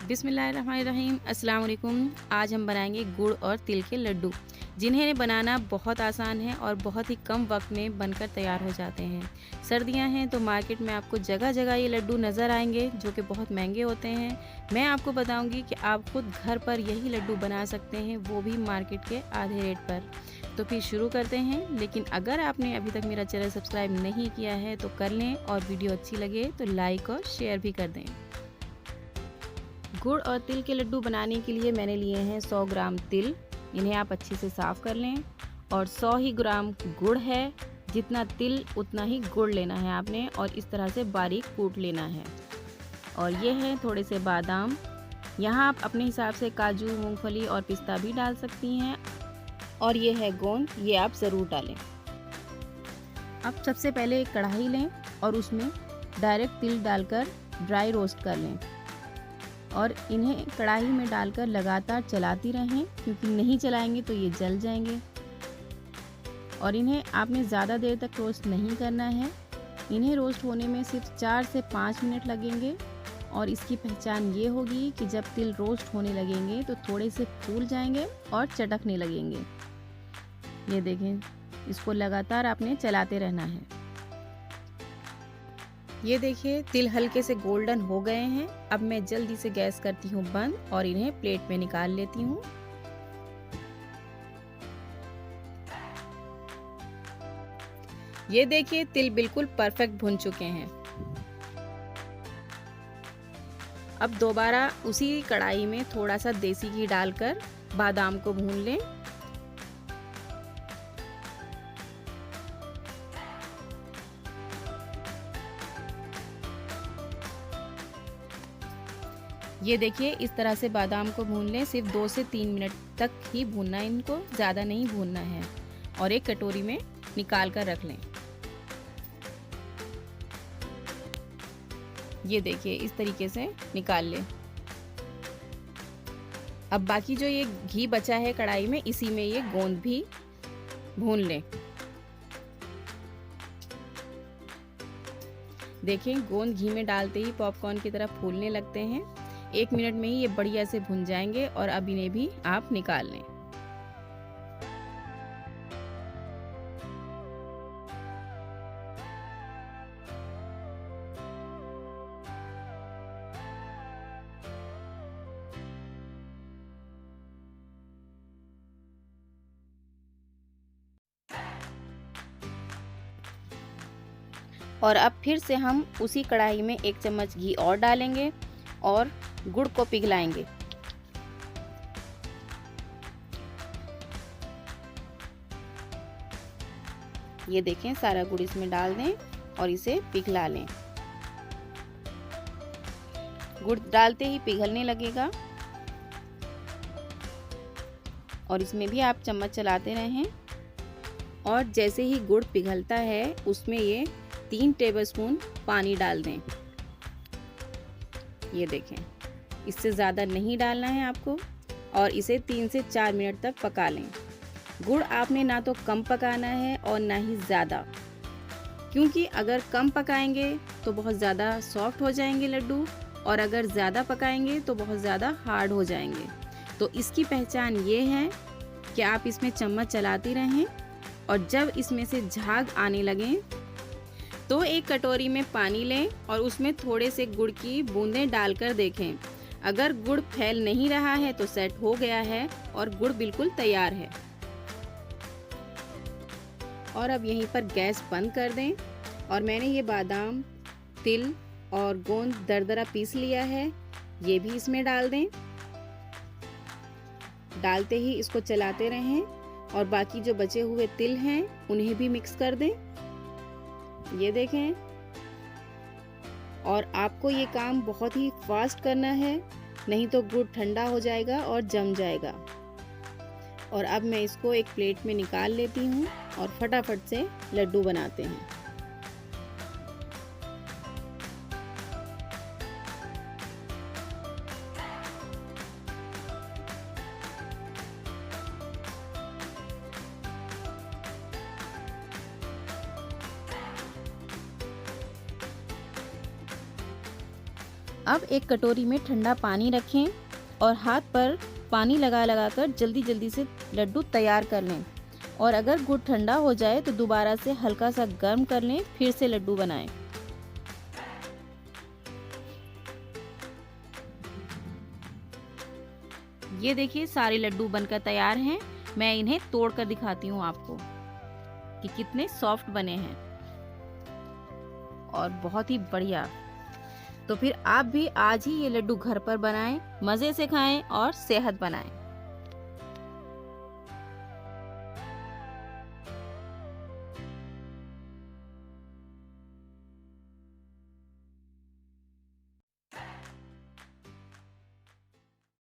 बिस्मिल्लाहिर्रहमानिर्रहीम अस्सलाम वालेकुम। आज हम बनाएंगे गुड़ और तिल के लड्डू, जिन्हें बनाना बहुत आसान है और बहुत ही कम वक्त में बनकर तैयार हो जाते हैं। सर्दियां हैं तो मार्केट में आपको जगह जगह ये लड्डू नज़र आएंगे जो कि बहुत महंगे होते हैं। मैं आपको बताऊंगी कि आप खुद घर पर यही लड्डू बना सकते हैं, वो भी मार्केट के आधे रेट पर। तो फिर शुरू करते हैं, लेकिन अगर आपने अभी तक मेरा चैनल सब्सक्राइब नहीं किया है तो कर लें और वीडियो अच्छी लगे तो लाइक और शेयर भी कर दें। गुड़ और तिल के लड्डू बनाने के लिए मैंने लिए हैं 100 ग्राम तिल, इन्हें आप अच्छे से साफ़ कर लें। और 100 ही ग्राम गुड़ है, जितना तिल उतना ही गुड़ लेना है आपने और इस तरह से बारीक कूट लेना है। और ये है थोड़े से बादाम, यहाँ आप अपने हिसाब से काजू, मूंगफली और पिस्ता भी डाल सकती हैं। और ये है गोंद, ये आप ज़रूर डालें। अब सबसे पहले एक कढ़ाई लें और उसमें डायरेक्ट तिल डालकर ड्राई रोस्ट कर लें और इन्हें कढ़ाई में डालकर लगातार चलाती रहें, क्योंकि नहीं चलाएंगे तो ये जल जाएंगे। और इन्हें आपने ज़्यादा देर तक रोस्ट नहीं करना है, इन्हें रोस्ट होने में सिर्फ 4 से 5 मिनट लगेंगे। और इसकी पहचान ये होगी कि जब तिल रोस्ट होने लगेंगे तो थोड़े से फूल जाएंगे और चटकने लगेंगे। ये देखें, इसको लगातार आपने चलाते रहना है। ये देखिए तिल हल्के से गोल्डन हो गए हैं। अब मैं जल्दी से गैस करती हूँ बंद और इन्हें प्लेट में निकाल लेती हूँ। ये देखिए तिल बिल्कुल परफेक्ट भुन चुके हैं। अब दोबारा उसी कढ़ाई में थोड़ा सा देसी घी डालकर बादाम को भून लें। ये देखिए इस तरह से बादाम को भून लें, सिर्फ 2 से 3 मिनट तक ही भूनना है, इनको ज़्यादा नहीं भूनना है। और एक कटोरी में निकाल कर रख लें। ये देखिए इस तरीके से निकाल लें। अब बाकी जो ये घी बचा है कढ़ाई में, इसी में ये गोंद भी भून लें। देखें गोंद घी में डालते ही पॉपकॉर्न की तरह फूलने लगते हैं। 1 मिनट में ही ये बढ़िया से भुन जाएंगे और अब इन्हें भी आप निकाल लें। और अब फिर से हम उसी कढ़ाई में 1 चम्मच घी और डालेंगे और गुड़ को पिघलाएंगे। ये देखें सारा गुड़ इसमें डाल दें और इसे पिघला लें। गुड़ डालते ही पिघलने लगेगा और इसमें भी आप चम्मच चलाते रहें। और जैसे ही गुड़ पिघलता है उसमें ये 3 टेबलस्पून पानी डाल दें। ये देखें, इससे ज़्यादा नहीं डालना है आपको और इसे 3 से 4 मिनट तक पका लें। गुड़ आपने ना तो कम पकाना है और ना ही ज़्यादा, क्योंकि अगर कम पकाएंगे तो बहुत ज़्यादा सॉफ्ट हो जाएंगे लड्डू और अगर ज़्यादा पकाएंगे तो बहुत ज़्यादा हार्ड हो जाएंगे। तो इसकी पहचान ये है कि आप इसमें चम्मच चलाती रहें और जब इसमें से झाग आने लगें तो एक कटोरी में पानी लें और उसमें थोड़े से गुड़ की बूंदें डालकर देखें। अगर गुड़ फैल नहीं रहा है तो सेट हो गया है और गुड़ बिल्कुल तैयार है। और अब यहीं पर गैस बंद कर दें और मैंने ये बादाम, तिल और गोंद दरदरा पीस लिया है, ये भी इसमें डाल दें। डालते ही इसको चलाते रहें और बाकी जो बचे हुए तिल हैं उन्हें भी मिक्स कर दें। ये देखें, और आपको ये काम बहुत ही फास्ट करना है, नहीं तो गुड़ ठंडा हो जाएगा और जम जाएगा। और अब मैं इसको एक प्लेट में निकाल लेती हूँ और फटाफट से लड्डू बनाते हैं। अब एक कटोरी में ठंडा पानी रखें और हाथ पर पानी लगा लगा कर जल्दी जल्दी से लड्डू तैयार कर लें। और अगर गुड़ ठंडा हो जाए तो दोबारा से हल्का सा गर्म कर लें, फिर से लड्डू बनाएं। ये देखिए सारे लड्डू बनकर तैयार हैं। मैं इन्हें तोड़ कर दिखाती हूँ आपको कि कितने सॉफ्ट बने हैं और बहुत ही बढ़िया। तो फिर आप भी आज ही ये लड्डू घर पर बनाएं, मज़े से खाएं और सेहत बनाएं।